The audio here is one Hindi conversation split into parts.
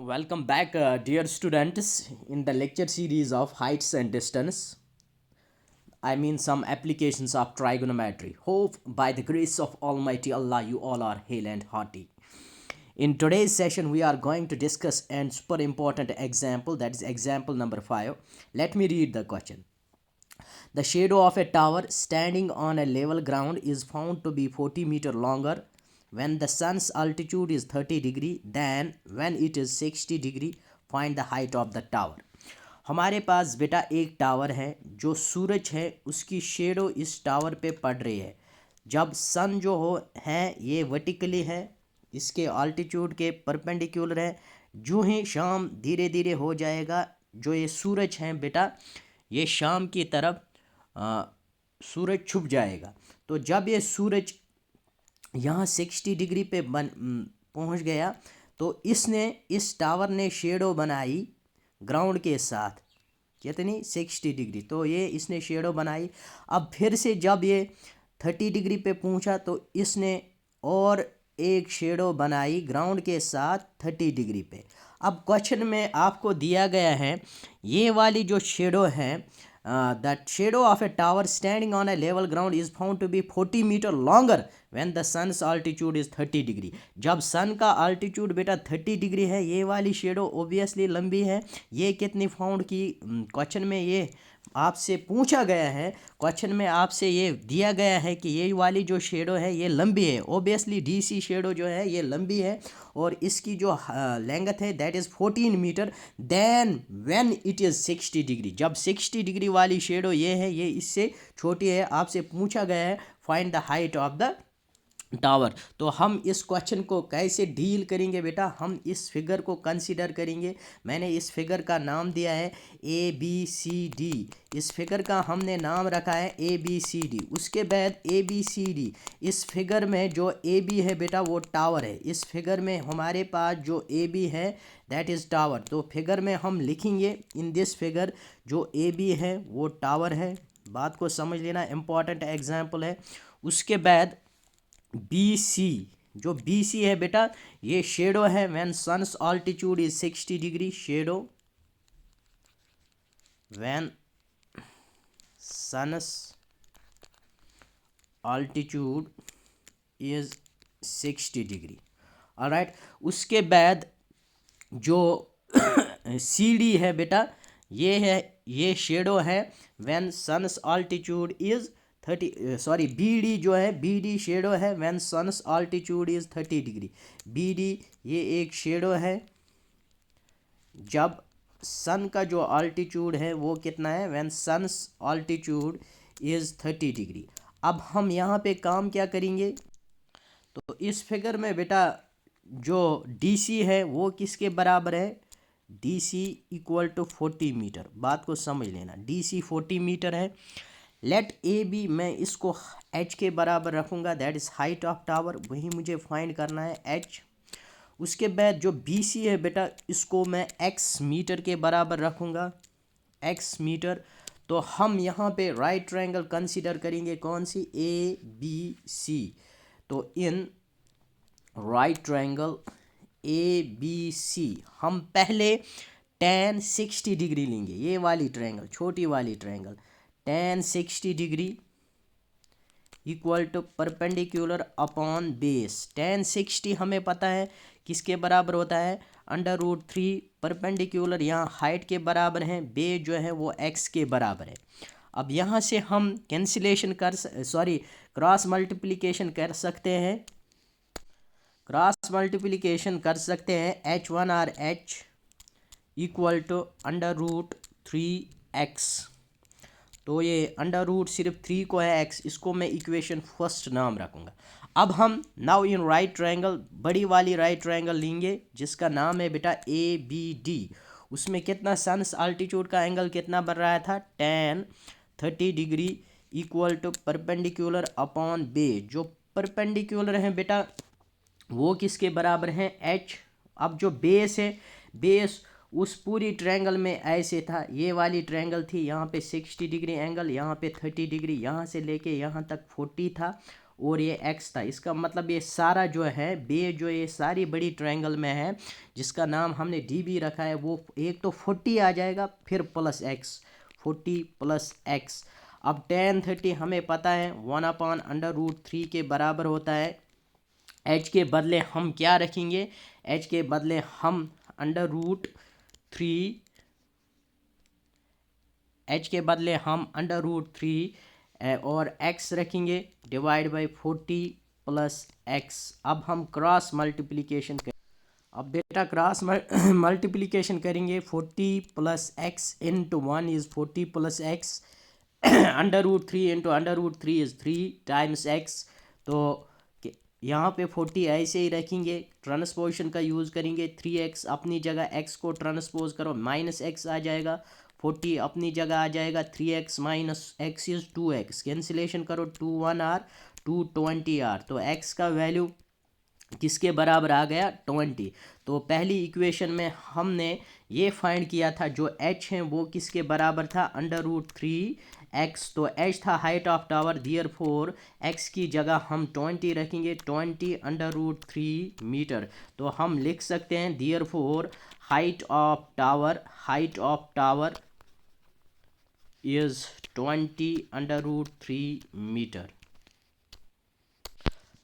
Welcome back, dear students, in the lecture series of heights and distance. I mean, some applications of trigonometry. Hope by the grace of Almighty Allah, you all are hale and hearty. In today's session, we are going to discuss an super important example, that is example number 5. Let me read the question. The shadow of a tower standing on a level ground is found to be 40 meter longer when the sun's altitude is 30 degree than when it is 60 degree. Find the height of the tower. हमारे पास बेटा एक टावर है, जो सूरज है उसकी शेडो इस टावर पे पड़ रही है जब सन जो हो है ये वर्टिकली है, इसके आल्टीट्यूड के परपेंडिकुलर है। जो ही शाम धीरे धीरे हो जाएगा, जो ये सूरज है बेटा ये शाम की तरफ सूरज छुप जाएगा। तो जब ये सूरज यहाँ 60 डिग्री पे पहुँच गया तो इसने इस टावर ने शेडो बनाई ग्राउंड के साथ, कितनी 60 डिग्री। तो ये इसने शेडो बनाई। अब फिर से जब ये 30 डिग्री पे पहुँचा तो इसने और एक शेडो बनाई ग्राउंड के साथ 30 डिग्री पे। अब क्वेश्चन में आपको दिया गया है ये वाली जो शेडो है, that shadow of a tower standing on a level ground is found to be 40 meter longer when the sun's altitude is 30 degree. जब सन का अल्टीट्यूड बेटा 30 डिग्री है, ये वाली शेडो ओबियसली लंबी है। ये कितनी फाउंड की क्वेश्चन में ये आपसे पूछा गया है, क्वेश्चन में आपसे ये दिया गया है कि ये वाली जो शेडो है ये लंबी है। ओबियसली डीसी शेडो जो है ये लंबी है और इसकी जो लेंथ है that is 14 metre then when it is 60 degree. जब 60 डिग्री वाली शेडो ये है, ये इससे छोटी है। आपसे पूछा गया है find the height of the tower. तो हम इस क्वेश्चन को कैसे डील करेंगे बेटा, हम इस फिगर को कंसीडर करेंगे। मैंने इस फिगर का नाम दिया है ABCD। इस फिगर का हमने नाम रखा है ABCD। उसके बाद ABCD, इस फिगर में जो AB है बेटा वो टावर है। इस फिगर में हमारे पास जो AB है दैट इज़ टावर। तो फिगर में हम लिखेंगे इन दिस फिगर जो AB है वो टावर है। बात को समझ लेना, इम्पॉर्टेंट एग्जाम्पल है। उसके बाद BC, जो BC है बेटा ये शेडो है when sun's altitude is 60 degree. Shadow when sun's altitude is 60 degree. Alright, उसके बाद जो CD है बेटा ये है, ये शेडो है when sun's altitude is 30 BD जो है BD शेडो है when sun's altitude is 30 degree. BD ये एक शेडो है जब सन का जो ऑल्टीट्यूड है वो कितना है, when sun's altitude is 30 degree. अब हम यहाँ पे काम क्या करेंगे, तो इस फिगर में बेटा जो DC है वो किसके बराबर है, DC इक्वल टू 40 मीटर। बात को समझ लेना, DC 40 मीटर है। लेट AB, मैं इसको H के बराबर रखूँगा, that is height of tower. वही मुझे फाइंड करना है H। उसके बाद जो BC है बेटा इसको मैं X मीटर के बराबर रखूँगा, X मीटर। तो हम यहाँ पे राइट ट्रायंगल कंसीडर करेंगे, कौन सी, ABC। तो इन राइट ट्रायंगल ABC हम पहले tan 60 डिग्री लेंगे। ये वाली ट्रायंगल, छोटी वाली triangle, tan 60 degree equal to perpendicular upon base. tan 60 हमें पता है किसके बराबर होता है, √3 परपेंडिकुलर यहाँ हाइट के बराबर है, बेस जो है वो x के बराबर है। अब यहाँ से हम कैंसिलेशन क्रॉस मल्टीप्लिकेशन कर सकते हैं, क्रॉस मल्टीप्लिकेशन कर सकते हैं। H1 और H इक्वल टू √3x। तो ये अंडर सिर्फ 3 को है, x, इसको मैं इक्वेशन फर्स्ट नाम रखूँगा। अब हम नाउ इन राइट ट्रायंगल, बड़ी वाली राइट ट्रायंगल लेंगे जिसका नाम है बेटा ABD। उसमें कितना सन्स अल्टीट्यूड का एंगल कितना बन रहा था, tan 30 degree equal to perpendicular upon base. जो परपेंडिकुलर है बेटा वो किसके बराबर है, H। अब जो बेस है, बेस उस पूरी ट्रायंगल में ऐसे था, ये वाली ट्रायंगल थी, यहाँ पे 60 डिग्री एंगल, यहाँ पे 30 डिग्री, यहाँ से लेके यहाँ तक 40 था और ये x था। इसका मतलब ये सारा जो है बे जो ये सारी बड़ी ट्रायंगल में है जिसका नाम हमने डी बी रखा है, वो एक तो 40 आ जाएगा, फिर प्लस x, 40 प्लस x। अब tan 30 हमें पता है 1/√3 के बराबर होता है। h के बदले हम क्या रखेंगे, h के बदले हम √3, h के बदले हम √3 और x रखेंगे डिवाइड बाई 40 प्लस x। अब हम क्रॉस मल्टीप्लिकेशन कर, अब बेटा क्रॉस मल्टीप्लिकेशन करेंगे। 40 plus x into 1 is 40 plus x, √3 into √3 is 3 times x। तो यहाँ पे 40 ऐसे ही रखेंगे, ट्रांसपोजिशन का यूज़ करेंगे। 3x अपनी जगह x को ट्रांसपोज करो, माइनस x आ जाएगा। 40 अपनी जगह आ जाएगा, 3x minus x is 2x, cancellation करो, 2 1 r 2 20 r। तो x का वैल्यू किसके बराबर आ गया, 20। तो पहली इक्वेशन में हमने ये फाइंड किया था जो h है वो किसके बराबर था, √3x। तो h था height of tower, therefore x की जगह हम 20 रखेंगे, 20 √3 मीटर। तो हम लिख सकते हैं therefore height of tower is 20 √3 metre.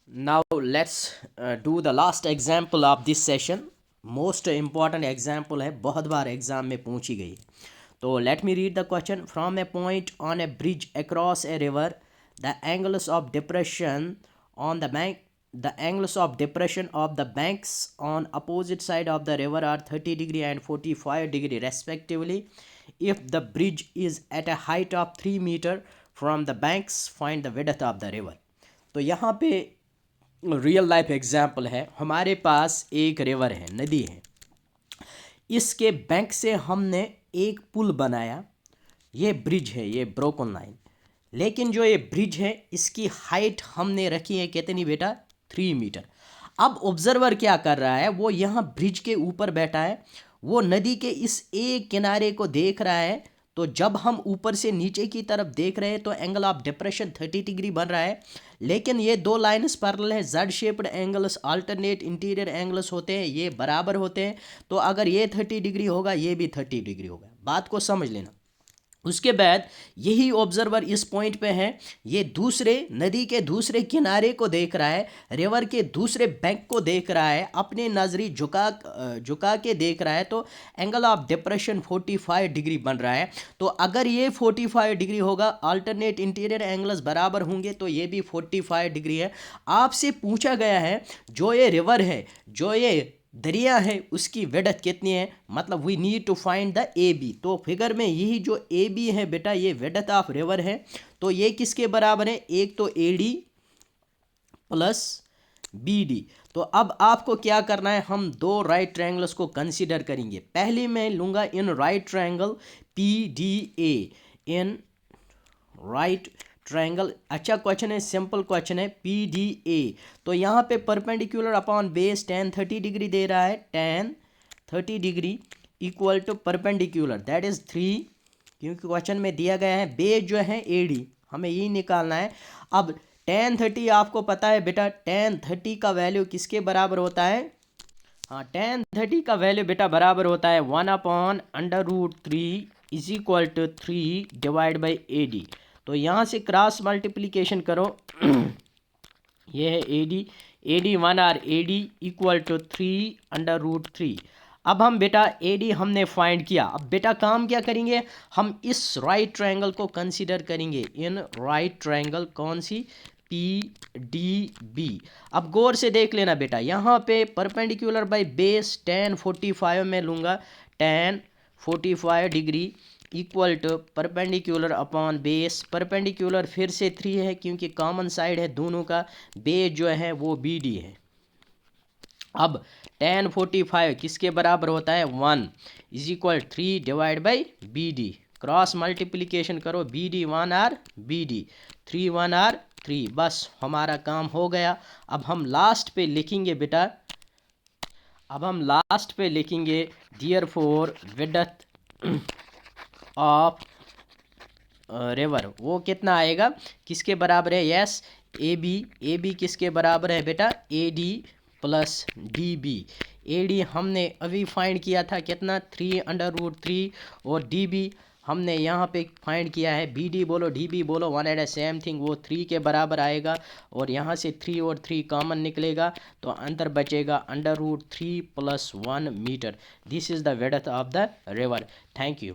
Now let's do the last example of this session. Most important example है, बहुत बार एग्जाम में पूछी गई। तो let me read the question. From a point on a bridge across a river, the angles of depression on the banks on opposite side of the river are 30 degree and 45 degree respectively. If the bridge is at a height of 3 meter from the banks, find the width of the river. तो यहाँ पे रियल लाइफ एग्जाम्पल है। हमारे पास एक रिवर है, नदी है, इसके बैंक से हमने एक पुल बनाया, ये ब्रिज है, ये ब्रोकन लाइन। लेकिन जो ये ब्रिज है इसकी हाइट हमने रखी है कितनी बेटा, 3 मीटर। अब ऑब्जर्वर क्या कर रहा है, वो यहाँ ब्रिज के ऊपर बैठा है, वो नदी के इस एक किनारे को देख रहा है। तो जब हम ऊपर से नीचे की तरफ देख रहे हैं तो एंगल ऑफ डिप्रेशन 30 डिग्री बन रहा है। लेकिन ये दो लाइन्स पैरेलल है, Z shaped angles alternate interior angles होते हैं, ये बराबर होते हैं। तो अगर ये 30 डिग्री होगा ये भी 30 डिग्री होगा, बात को समझ लेना। उसके बाद यही ऑब्जर्वर इस पॉइंट पे है, ये दूसरे नदी के दूसरे किनारे को देख रहा है, रिवर के दूसरे बैंक को देख रहा है, अपने नजरी झुका के देख रहा है। तो एंगल ऑफ डिप्रेशन 45 डिग्री बन रहा है। तो अगर ये 45 डिग्री होगा, अल्टरनेट इंटीरियर एंगल्स बराबर होंगे, तो ये भी 45 डिग्री है। आपसे पूछा गया है जो ये रिवर है, जो ये दरिया है, उसकी विड्थ कितनी है, मतलब we need to find the A B. तो फिगर में यही जो ए बी है बेटा, ये विड्थ ऑफ रिवर है। तो ये किसके बराबर है, एक तो A D plus B D. तो अब आपको क्या करना है, हम दो राइट ट्रायंगल्स को कंसीडर करेंगे। पहले मैं लूँगा in right triangle P D A, in right triangle. अच्छा क्वेश्चन है, सिंपल क्वेश्चन है, पी डी ए। तो यहाँ पे perpendicular upon base tan 30 degree दे रहा है, tan 30 degree equal to perpendicular that is 3, क्योंकि क्वेश्चन में दिया गया है बेस जो है ए डी, हमें यही निकालना है। अब tan 30 आपको पता है बेटा, tan 30 का वैल्यू किसके बराबर होता है, हाँ tan 30 का वैल्यू बेटा बराबर होता है 1/√3 is equal to 3 divide by A D. तो यहाँ से क्रॉस मल्टीप्लिकेशन करो, ये है A D 1 or A D equal to 3/√3। अब हम बेटा ए डी हमने फाइंड किया। अब बेटा काम क्या करेंगे, हम इस राइट ट्रायंगल को कंसीडर करेंगे, इन राइट ट्रायंगल, कौन सी, पी डी बी। अब गौर से देख लेना बेटा, यहाँ पे परपेंडिकुलर बाय बेस tan 45 में लूँगा, tan 45 degree equal to perpendicular upon base, perpendicular फिर से 3 है क्योंकि कॉमन साइड है दोनों का, बेस जो है वो बी डी है। अब tan 45 किसके बराबर होता है, 1 is equal 3 divide by B D. Cross multiplication करो, B D 1 are B D 3 1 are 3, बस हमारा काम हो गया। अब हम लास्ट पे लिखेंगे बेटा, अब हम लास्ट पे लिखेंगे therefore width of river, वो कितना आएगा, किसके बराबर है, यस ए बी किसके बराबर है बेटा, A D plus D B. A D हमने अभी फाइंड किया था कितना, 3√3, और डी बी हमने यहाँ पे फाइंड किया है, बी डी बोलो डी बी बोलो, वन एंड सेम थिंग, वो 3 के बराबर आएगा। और यहाँ से 3 और 3 कॉमन निकलेगा तो अंदर बचेगा √3 + 1 metre. This is the width of the river. Thank you.